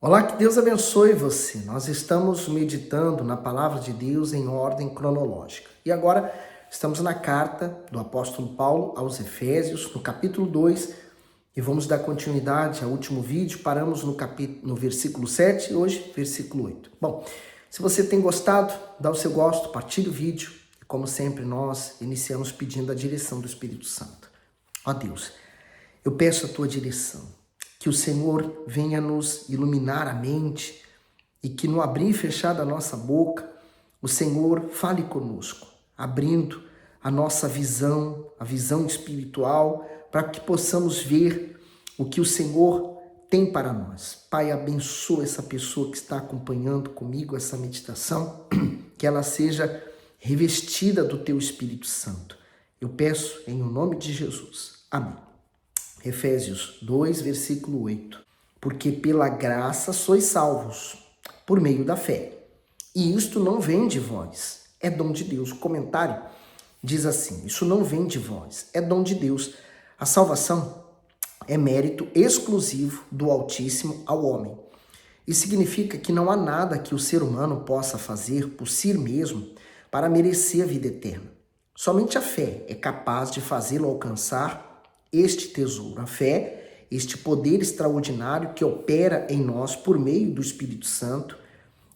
Olá, que Deus abençoe você. Nós estamos meditando na palavra de Deus em ordem cronológica. E agora estamos na carta do apóstolo Paulo aos Efésios, no capítulo 2, e vamos dar continuidade ao último vídeo. Paramos no versículo 7 e hoje versículo 8. Bom, se você tem gostado, dá o seu gosto, partilhe o vídeo. E como sempre, nós iniciamos pedindo a direção do Espírito Santo. Ó Deus, eu peço a tua direção. Que o Senhor venha nos iluminar a mente e que no abrir e fechar da nossa boca, o Senhor fale conosco, abrindo a nossa visão, a visão espiritual, para que possamos ver o que o Senhor tem para nós. Pai, abençoa essa pessoa que está acompanhando comigo essa meditação, que ela seja revestida do teu Espírito Santo. Eu peço em nome de Jesus. Amém. Efésios 2, versículo 8. Porque pela graça sois salvos, por meio da fé. E isto não vem de vós, é dom de Deus. O comentário diz assim, isso não vem de vós, é dom de Deus. A salvação é mérito exclusivo do Altíssimo ao homem. Isso significa que não há nada que o ser humano possa fazer por si mesmo para merecer a vida eterna. Somente a fé é capaz de fazê-lo alcançar este tesouro, a fé, este poder extraordinário que opera em nós por meio do Espírito Santo,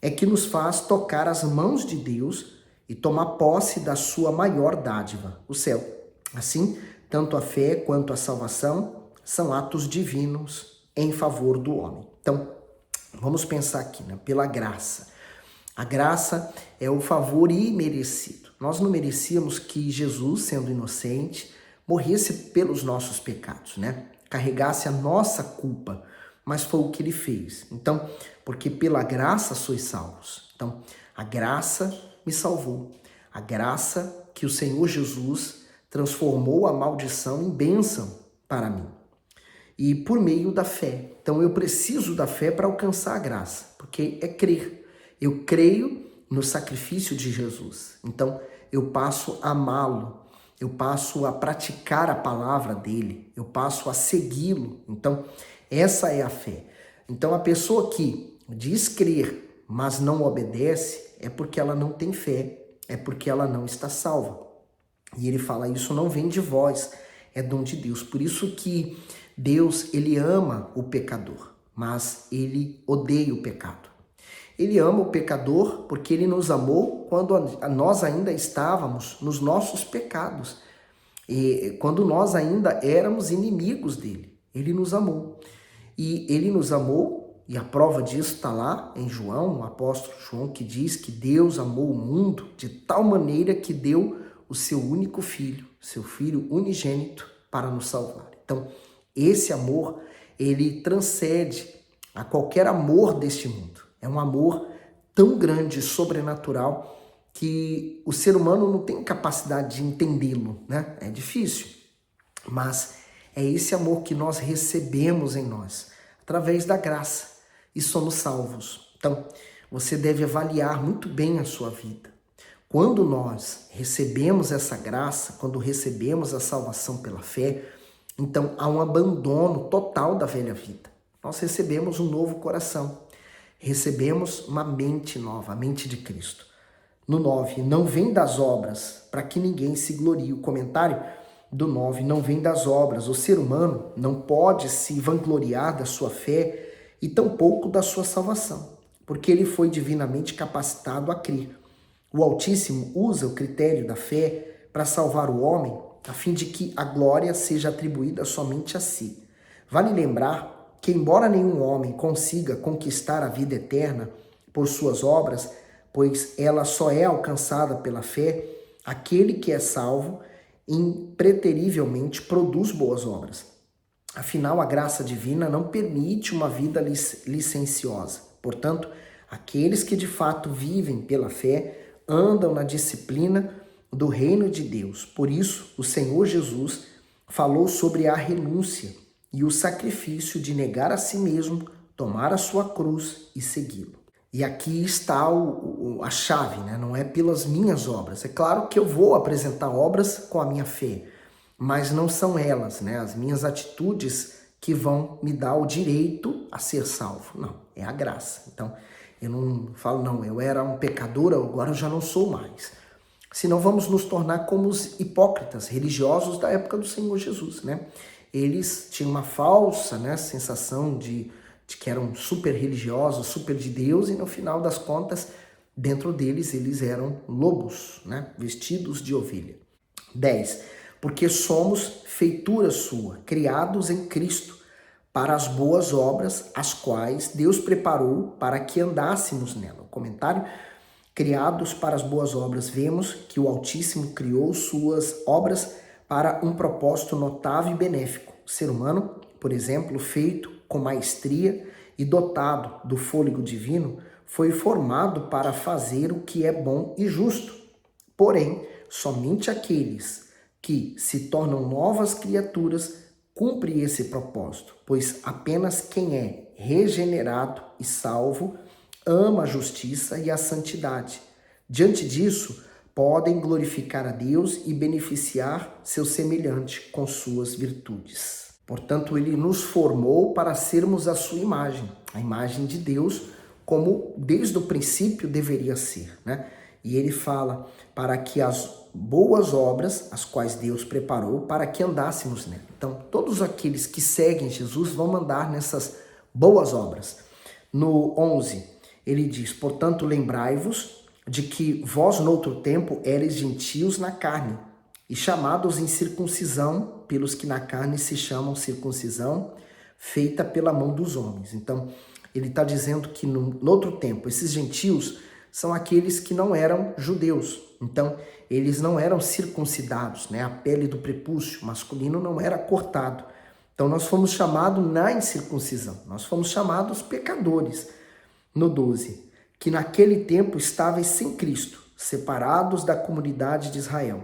é que nos faz tocar as mãos de Deus e tomar posse da sua maior dádiva, o céu. Assim, tanto a fé quanto a salvação são atos divinos em favor do homem. Então, vamos pensar aqui, né? Pela graça. A graça é o favor imerecido. Nós não merecíamos que Jesus, sendo inocente, morresse pelos nossos pecados, né? Carregasse a nossa culpa, mas foi o que ele fez. Então, porque pela graça sois salvos. Então, a graça me salvou. A graça que o Senhor Jesus transformou a maldição em bênção para mim. E por meio da fé. Então, eu preciso da fé para alcançar a graça, porque é crer. Eu creio no sacrifício de Jesus. Então, eu passo a amá-lo. Eu passo a praticar a palavra dele, eu passo a segui-lo. Então, essa é a fé. Então, a pessoa que diz crer, mas não obedece, é porque ela não tem fé, é porque ela não está salva. E ele fala, isso não vem de vós, é dom de Deus. Por isso que Deus, ele ama o pecador, mas ele odeia o pecado. Ele ama o pecador porque ele nos amou quando nós ainda estávamos nos nossos pecados. E quando nós ainda éramos inimigos dele. Ele nos amou. E ele nos amou, e a prova disso está lá em João, o apóstolo João, que diz que Deus amou o mundo de tal maneira que deu o seu único filho, seu filho unigênito, para nos salvar. Então, esse amor, ele transcende a qualquer amor deste mundo. É um amor tão grande, sobrenatural, que o ser humano não tem capacidade de entendê-lo, né? É difícil, mas é esse amor que nós recebemos em nós, através da graça, e somos salvos. Então, você deve avaliar muito bem a sua vida. Quando nós recebemos essa graça, quando recebemos a salvação pela fé, então há um abandono total da velha vida. Nós recebemos um novo coração. Recebemos uma mente nova, a mente de Cristo. No 9, não vem das obras, para que ninguém se glorie. O comentário do 9, não vem das obras. O ser humano não pode se vangloriar da sua fé e tampouco da sua salvação, porque ele foi divinamente capacitado a crer. O Altíssimo usa o critério da fé para salvar o homem, a fim de que a glória seja atribuída somente a si. Vale lembrar que embora nenhum homem consiga conquistar a vida eterna por suas obras, pois ela só é alcançada pela fé, aquele que é salvo impreterivelmente produz boas obras. Afinal, a graça divina não permite uma vida licenciosa. Portanto, aqueles que de fato vivem pela fé andam na disciplina do reino de Deus. Por isso, o Senhor Jesus falou sobre a renúncia e o sacrifício de negar a si mesmo, tomar a sua cruz e segui-lo. E aqui está a chave, né? Não é pelas minhas obras. É claro que eu vou apresentar obras com a minha fé, mas não são elas, né? As minhas atitudes que vão me dar o direito a ser salvo. Não, é a graça. Então, eu não falo, não, eu era um pecador, agora eu já não sou mais. Senão vamos nos tornar como os hipócritas religiosos da época do Senhor Jesus, né? Eles tinham uma falsa, né, sensação de que eram super religiosos, super de Deus, e no final das contas, dentro deles, eles eram lobos, né, vestidos de ovelha. 10. Porque somos feitura sua, criados em Cristo, para as boas obras, as quais Deus preparou para que andássemos nela. O comentário: criados para as boas obras, vemos que o Altíssimo criou suas obras para um propósito notável e benéfico. O ser humano, por exemplo, feito com maestria e dotado do fôlego divino, foi formado para fazer o que é bom e justo. Porém, somente aqueles que se tornam novas criaturas cumprem esse propósito, pois apenas quem é regenerado e salvo ama a justiça e a santidade. Diante disso, podem glorificar a Deus e beneficiar seu semelhante com suas virtudes. Portanto, ele nos formou para sermos a sua imagem, a imagem de Deus, como desde o princípio deveria ser, né? E ele fala para que as boas obras, as quais Deus preparou, para que andássemos nela. Então, todos aqueles que seguem Jesus vão andar nessas boas obras. No 11, ele diz: portanto, lembrai-vos de que vós, noutro tempo, eres gentios na carne, e chamados em circuncisão pelos que na carne se chamam circuncisão, feita pela mão dos homens. Então, ele está dizendo que no outro tempo, esses gentios são aqueles que não eram judeus. Então, eles não eram circuncidados, né? A pele do prepúcio masculino não era cortado. Então, nós fomos chamados na incircuncisão. Nós fomos chamados pecadores. No 12, que naquele tempo estáveis sem Cristo, separados da comunidade de Israel,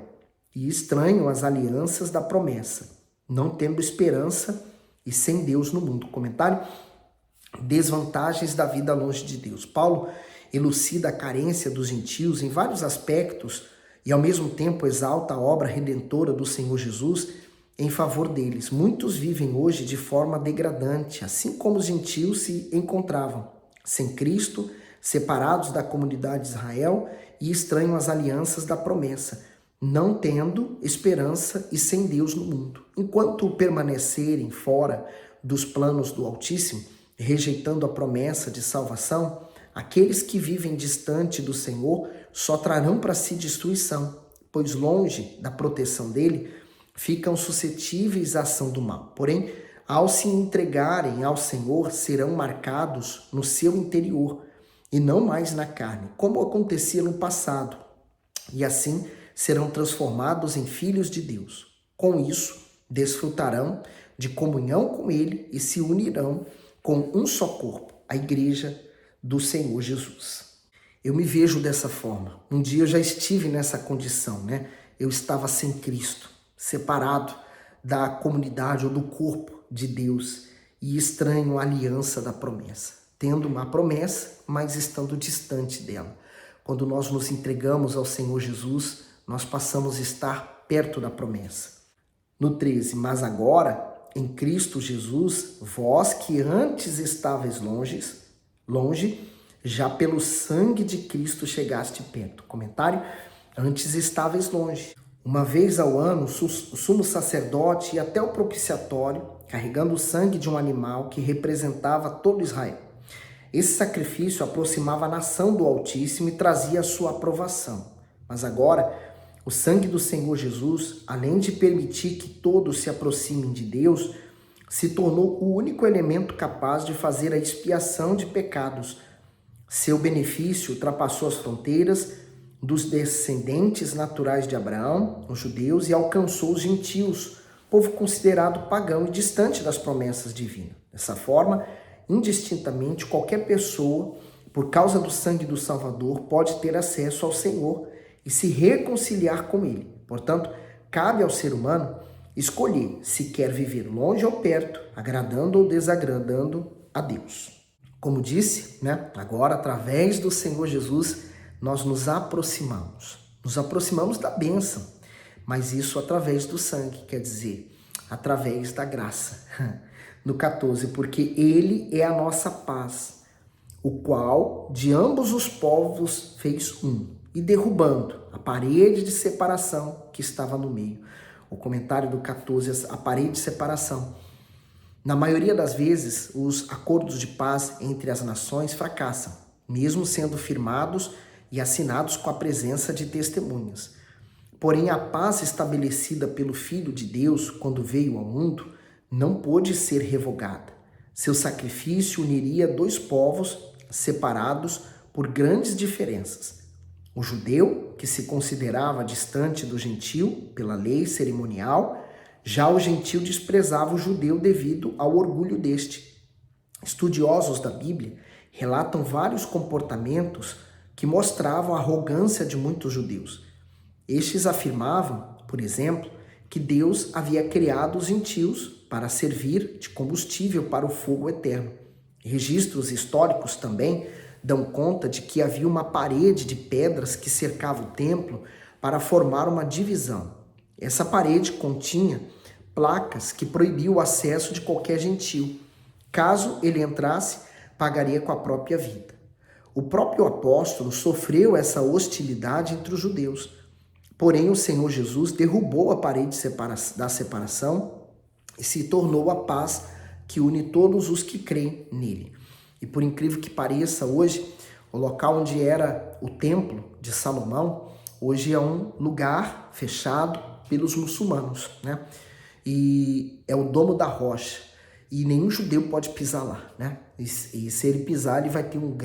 e estranhos às alianças da promessa, não tendo esperança e sem Deus no mundo. Comentário: desvantagens da vida longe de Deus. Paulo elucida a carência dos gentios em vários aspectos e ao mesmo tempo exalta a obra redentora do Senhor Jesus em favor deles. Muitos vivem hoje de forma degradante, assim como os gentios se encontravam, sem Cristo, separados da comunidade de Israel e estranhos às alianças da promessa, não tendo esperança e sem Deus no mundo. Enquanto permanecerem fora dos planos do Altíssimo, rejeitando a promessa de salvação, aqueles que vivem distante do Senhor só trarão para si destruição, pois longe da proteção dele, ficam suscetíveis à ação do mal. Porém, ao se entregarem ao Senhor, serão marcados no seu interior e não mais na carne, como acontecia no passado, e assim serão transformados em filhos de Deus. Com isso, desfrutarão de comunhão com ele e se unirão com um só corpo, a igreja do Senhor Jesus. Eu me vejo dessa forma. Um dia eu já estive nessa condição, né? Eu estava sem Cristo, separado da comunidade ou do corpo de Deus e estranho a aliança da promessa, tendo uma promessa, mas estando distante dela. Quando nós nos entregamos ao Senhor Jesus, nós passamos a estar perto da promessa. No 13, mas agora, em Cristo Jesus, vós que antes estáveis longe, já pelo sangue de Cristo chegaste perto. Comentário: antes estáveis longe. Uma vez ao ano, o sumo sacerdote ia até o propiciatório, carregando o sangue de um animal que representava todo Israel. Esse sacrifício aproximava a nação do Altíssimo e trazia a sua aprovação. Mas agora, o sangue do Senhor Jesus, além de permitir que todos se aproximem de Deus, se tornou o único elemento capaz de fazer a expiação de pecados. Seu benefício ultrapassou as fronteiras dos descendentes naturais de Abraão, os judeus, e alcançou os gentios, povo considerado pagão e distante das promessas divinas. Dessa forma, indistintamente, qualquer pessoa, por causa do sangue do Salvador, pode ter acesso ao Senhor e se reconciliar com ele. Portanto, cabe ao ser humano escolher se quer viver longe ou perto, agradando ou desagradando a Deus. Como disse, né? Agora, através do Senhor Jesus, nós nos aproximamos da bênção, mas isso através do sangue, quer dizer, através da graça. No 14, porque ele é a nossa paz, o qual de ambos os povos fez um, e derrubando a parede de separação que estava no meio. O comentário do 14, a parede de separação. Na maioria das vezes, os acordos de paz entre as nações fracassam, mesmo sendo firmados e assinados com a presença de testemunhas. Porém, a paz estabelecida pelo Filho de Deus quando veio ao mundo não pôde ser revogada. Seu sacrifício uniria dois povos separados por grandes diferenças. O judeu, que se considerava distante do gentio pela lei cerimonial, já o gentio desprezava o judeu devido ao orgulho deste. Estudiosos da Bíblia relatam vários comportamentos que mostravam a arrogância de muitos judeus. Estes afirmavam, por exemplo, que Deus havia criado os gentios para servir de combustível para o fogo eterno. Registros históricos também dão conta de que havia uma parede de pedras que cercava o templo para formar uma divisão. Essa parede continha placas que proibiam o acesso de qualquer gentio. Caso ele entrasse, pagaria com a própria vida. O próprio apóstolo sofreu essa hostilidade entre os judeus. Porém, o Senhor Jesus derrubou a parede da separação e se tornou a paz que une todos os que creem nele. E por incrível que pareça, hoje, o local onde era o templo de Salomão, hoje é um lugar fechado pelos muçulmanos, né? E é o Domo da Rocha. E nenhum judeu pode pisar lá, né? E se ele pisar, ele vai ter um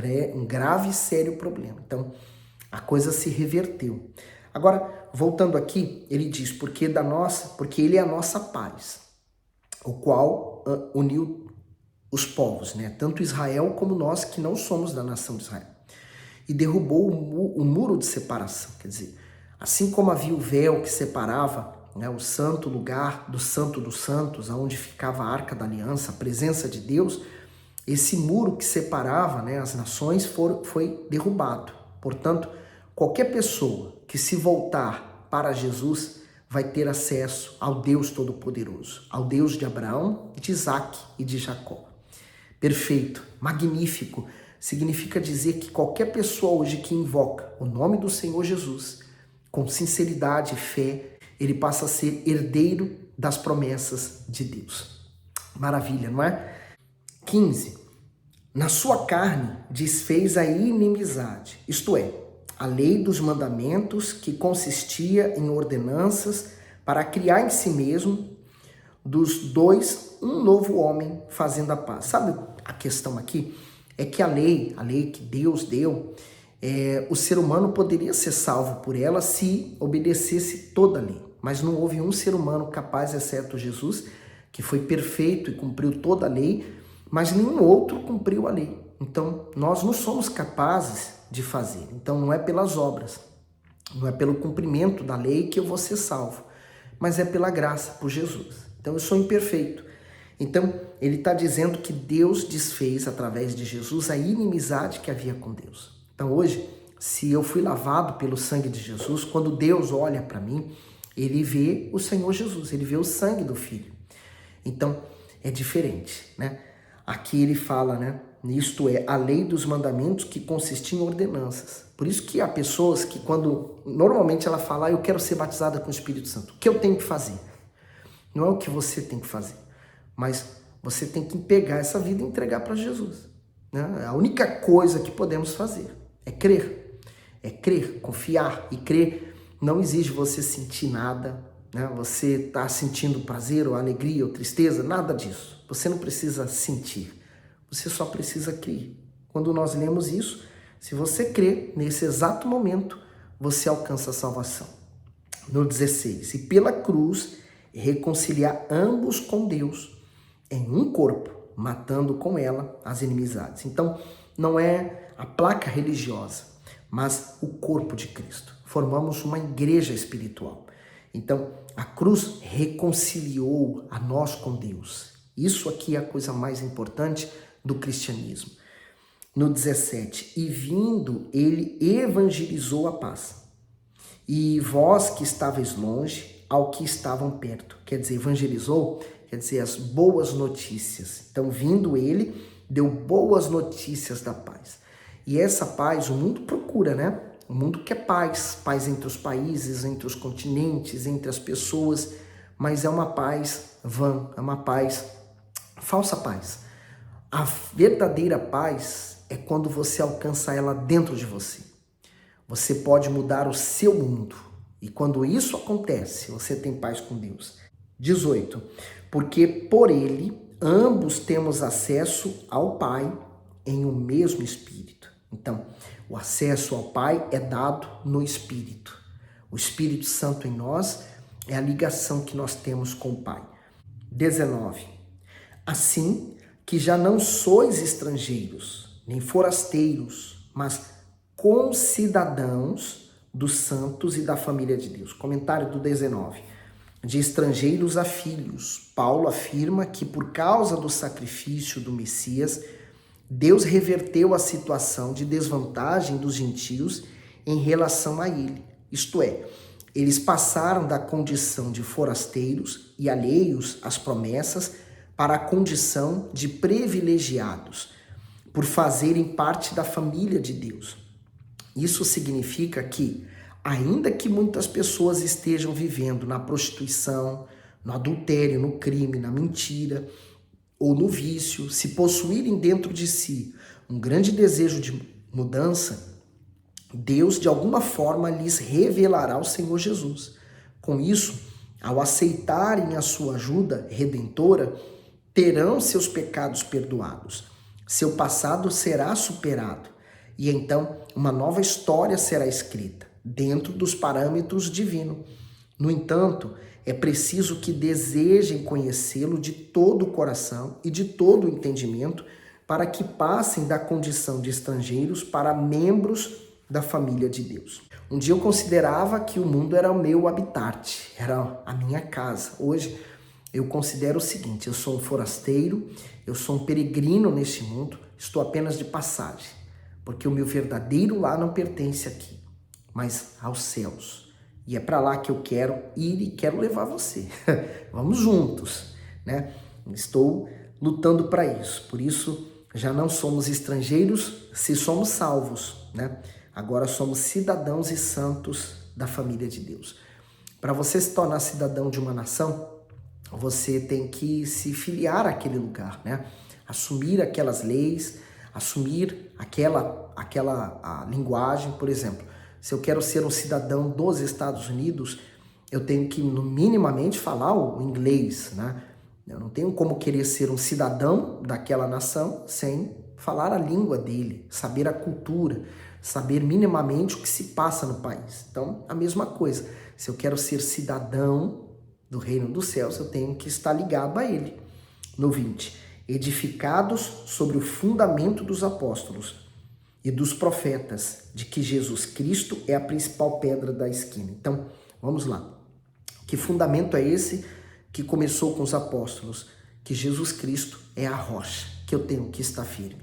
grave e sério problema. Então, a coisa se reverteu. Agora, voltando aqui, ele diz, porque ele é a nossa paz, o qual uniu os povos, né? Tanto Israel como nós que não somos da nação de Israel. E derrubou o muro de separação, quer dizer, assim como havia o véu que separava, né, o santo lugar do Santo dos Santos, onde ficava a Arca da Aliança, a presença de Deus, esse muro que separava, né, as nações foi derrubado. Portanto, qualquer pessoa que se voltar para Jesus vai ter acesso ao Deus Todo-Poderoso, ao Deus de Abraão, de Isaac e de Jacó. Perfeito, magnífico, significa dizer que qualquer pessoa hoje que invoca o nome do Senhor Jesus, com sinceridade e fé, ele passa a ser herdeiro das promessas de Deus. Maravilha, não é? 15. Na sua carne desfez a inimizade, isto é, a lei dos mandamentos que consistia em ordenanças para criar em si mesmo dos dois um novo homem fazendo a paz. Sabe a questão aqui? É que a lei que Deus deu, o ser humano poderia ser salvo por ela se obedecesse toda a lei. Mas não houve um ser humano capaz, exceto Jesus, que foi perfeito e cumpriu toda a lei, mas nenhum outro cumpriu a lei. Então, nós não somos capazes de fazer. Então, não é pelas obras, não é pelo cumprimento da lei que eu vou ser salvo, mas é pela graça, por Jesus. Então, eu sou imperfeito. Então, ele está dizendo que Deus desfez, através de Jesus, a inimizade que havia com Deus. Então, hoje, se eu fui lavado pelo sangue de Jesus, quando Deus olha para mim, ele vê o Senhor Jesus, ele vê o sangue do Filho. Então, é diferente, né? Aqui ele fala, né? Isto é, a lei dos mandamentos que consistia em ordenanças. Por isso que há pessoas que normalmente ela fala, eu quero ser batizada com o Espírito Santo. O que eu tenho que fazer? Não é o que você tem que fazer, mas você tem que pegar essa vida e entregar para Jesus, né? A única coisa que podemos fazer é crer, confiar. E crer não exige você sentir nada, né? Você está sentindo prazer ou alegria ou tristeza, nada disso. Você não precisa sentir, você só precisa crer. Quando nós lemos isso, se você crer, nesse exato momento, você alcança a salvação. No 16, e pela cruz reconciliar ambos com Deus em um corpo, matando com ela as inimizades. Então, não é a placa religiosa, mas o corpo de Cristo. Formamos uma igreja espiritual. Então, a cruz reconciliou a nós com Deus. Isso aqui é a coisa mais importante do cristianismo. No 17, e vindo, ele evangelizou a paz. E vós que estáveis longe, ao que estavam perto. Quer dizer, evangelizou quer dizer, as boas notícias. Então, vindo ele, deu boas notícias da paz. E essa paz o mundo procura, né? O mundo quer paz, paz entre os países, entre os continentes, entre as pessoas, mas é uma paz vã, é uma paz, falsa paz. A verdadeira paz é quando você alcança ela dentro de você. Você pode mudar o seu mundo. E quando isso acontece, você tem paz com Deus. 18. Porque por ele ambos temos acesso ao Pai em um mesmo Espírito. Então, o acesso ao Pai é dado no Espírito. O Espírito Santo em nós é a ligação que nós temos com o Pai. 19. Assim que já não sois estrangeiros, nem forasteiros, mas concidadãos dos santos e da família de Deus. Comentário do 19. De estrangeiros a filhos, Paulo afirma que por causa do sacrifício do Messias, Deus reverteu a situação de desvantagem dos gentios em relação a ele. Isto é, eles passaram da condição de forasteiros e alheios às promessas para a condição de privilegiados, por fazerem parte da família de Deus. Isso significa que, ainda que muitas pessoas estejam vivendo na prostituição, no adultério, no crime, na mentira ou no vício, se possuírem dentro de si um grande desejo de mudança, Deus de alguma forma lhes revelará o Senhor Jesus. Com isso, ao aceitarem a sua ajuda redentora, terão seus pecados perdoados, seu passado será superado e então uma nova história será escrita dentro dos parâmetros divinos. No entanto, é preciso que desejem conhecê-lo de todo o coração e de todo o entendimento para que passem da condição de estrangeiros para membros da família de Deus. Um dia eu considerava que o mundo era o meu habitat, era a minha casa. Hoje eu considero o seguinte: eu sou um forasteiro, eu sou um peregrino neste mundo, estou apenas de passagem, porque o meu verdadeiro lar não pertence aqui, mas aos céus. E é para lá que eu quero ir e quero levar você. Vamos juntos, né? Estou lutando para isso. Por isso, já não somos estrangeiros se somos salvos, né? Agora somos cidadãos e santos da família de Deus. Para você se tornar cidadão de uma nação, você tem que se filiar àquele lugar, né? Assumir aquelas leis, assumir a linguagem. Por exemplo, se eu quero ser um cidadão dos Estados Unidos, eu tenho que minimamente falar o inglês, né? Eu não tenho como querer ser um cidadão daquela nação sem falar a língua dele, saber a cultura, saber minimamente o que se passa no país. Então, a mesma coisa. Se eu quero ser cidadão do reino dos céus, eu tenho que estar ligado a ele. No 20. Edificados sobre o fundamento dos apóstolos e dos profetas, de que Jesus Cristo é a principal pedra da esquina. Então, vamos lá. Que fundamento é esse que começou com os apóstolos? Que Jesus Cristo é a rocha, que eu tenho que estar firme.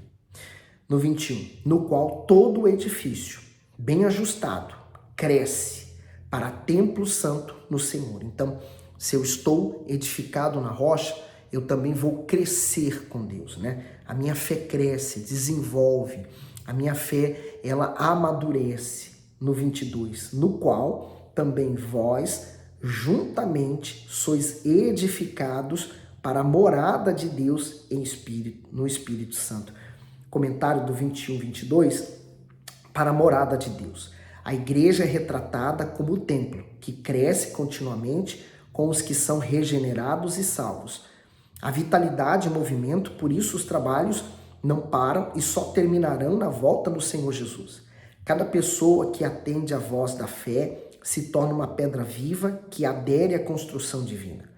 No 21, no qual todo o edifício, bem ajustado, cresce para templo santo no Senhor. Então, se eu estou edificado na rocha, eu também vou crescer com Deus, né? A minha fé cresce, desenvolve, a minha fé, ela amadurece. No 22, no qual também vós, juntamente, sois edificados para a morada de Deus em espírito, no Espírito Santo. Comentário do 21, 22, para a morada de Deus. A igreja é retratada como o templo, que cresce continuamente com os que são regenerados e salvos. A vitalidade e movimento, por isso os trabalhos não param e só terminarão na volta do Senhor Jesus. Cada pessoa que atende à voz da fé se torna uma pedra viva que adere à construção divina.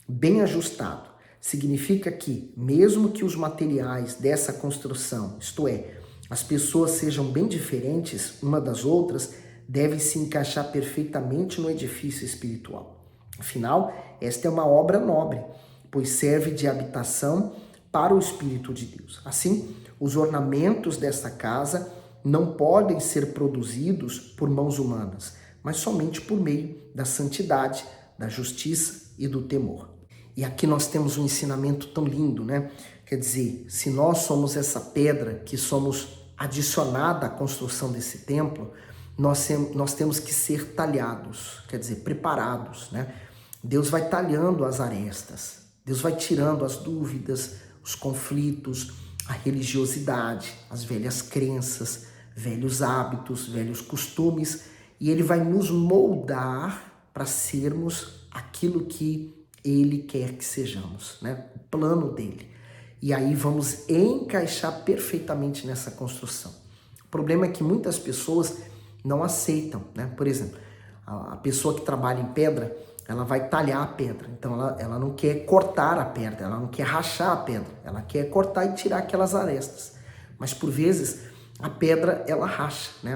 Bem ajustado significa que, mesmo que os materiais dessa construção, isto é, as pessoas sejam bem diferentes uma das outras, devem se encaixar perfeitamente no edifício espiritual. Afinal, esta é uma obra nobre, pois serve de habitação para o Espírito de Deus. Assim, os ornamentos desta casa não podem ser produzidos por mãos humanas, mas somente por meio da santidade, da justiça e do temor. E aqui nós temos um ensinamento tão lindo, né? Quer dizer, se nós somos essa pedra que somos adicionada à construção desse templo, nós temos que ser talhados, quer dizer, preparados, né? Deus vai talhando as arestas, Deus vai tirando as dúvidas, os conflitos, a religiosidade, as velhas crenças, velhos hábitos, velhos costumes, e Ele vai nos moldar para sermos aquilo que Ele quer que sejamos, né? O plano dele. E aí vamos encaixar perfeitamente nessa construção. O problema é que muitas pessoas não aceitam, né? Por exemplo, a pessoa que trabalha em pedra, ela vai talhar a pedra. Então ela não quer cortar a pedra, ela não quer rachar a pedra, ela quer cortar e tirar aquelas arestas. Mas por vezes a pedra ela racha, né?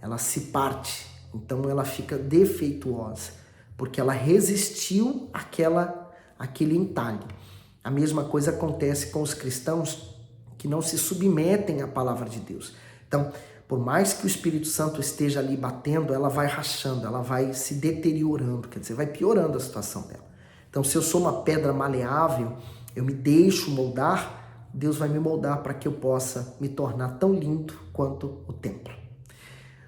Ela se parte, então ela fica defeituosa, porque ela resistiu àquele entalhe. A mesma coisa acontece com os cristãos que não se submetem à palavra de Deus. Então, por mais que o Espírito Santo esteja ali batendo, ela vai rachando, ela vai se deteriorando, quer dizer, vai piorando a situação dela. Então, se eu sou uma pedra maleável, eu me deixo moldar, Deus vai me moldar para que eu possa me tornar tão lindo quanto o templo.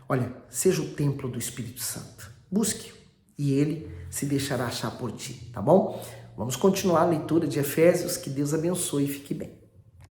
Olha, seja o templo do Espírito Santo. Busque-o e ele se deixará achar por ti, tá bom? Vamos continuar a leitura de Efésios. Que Deus abençoe e fique bem.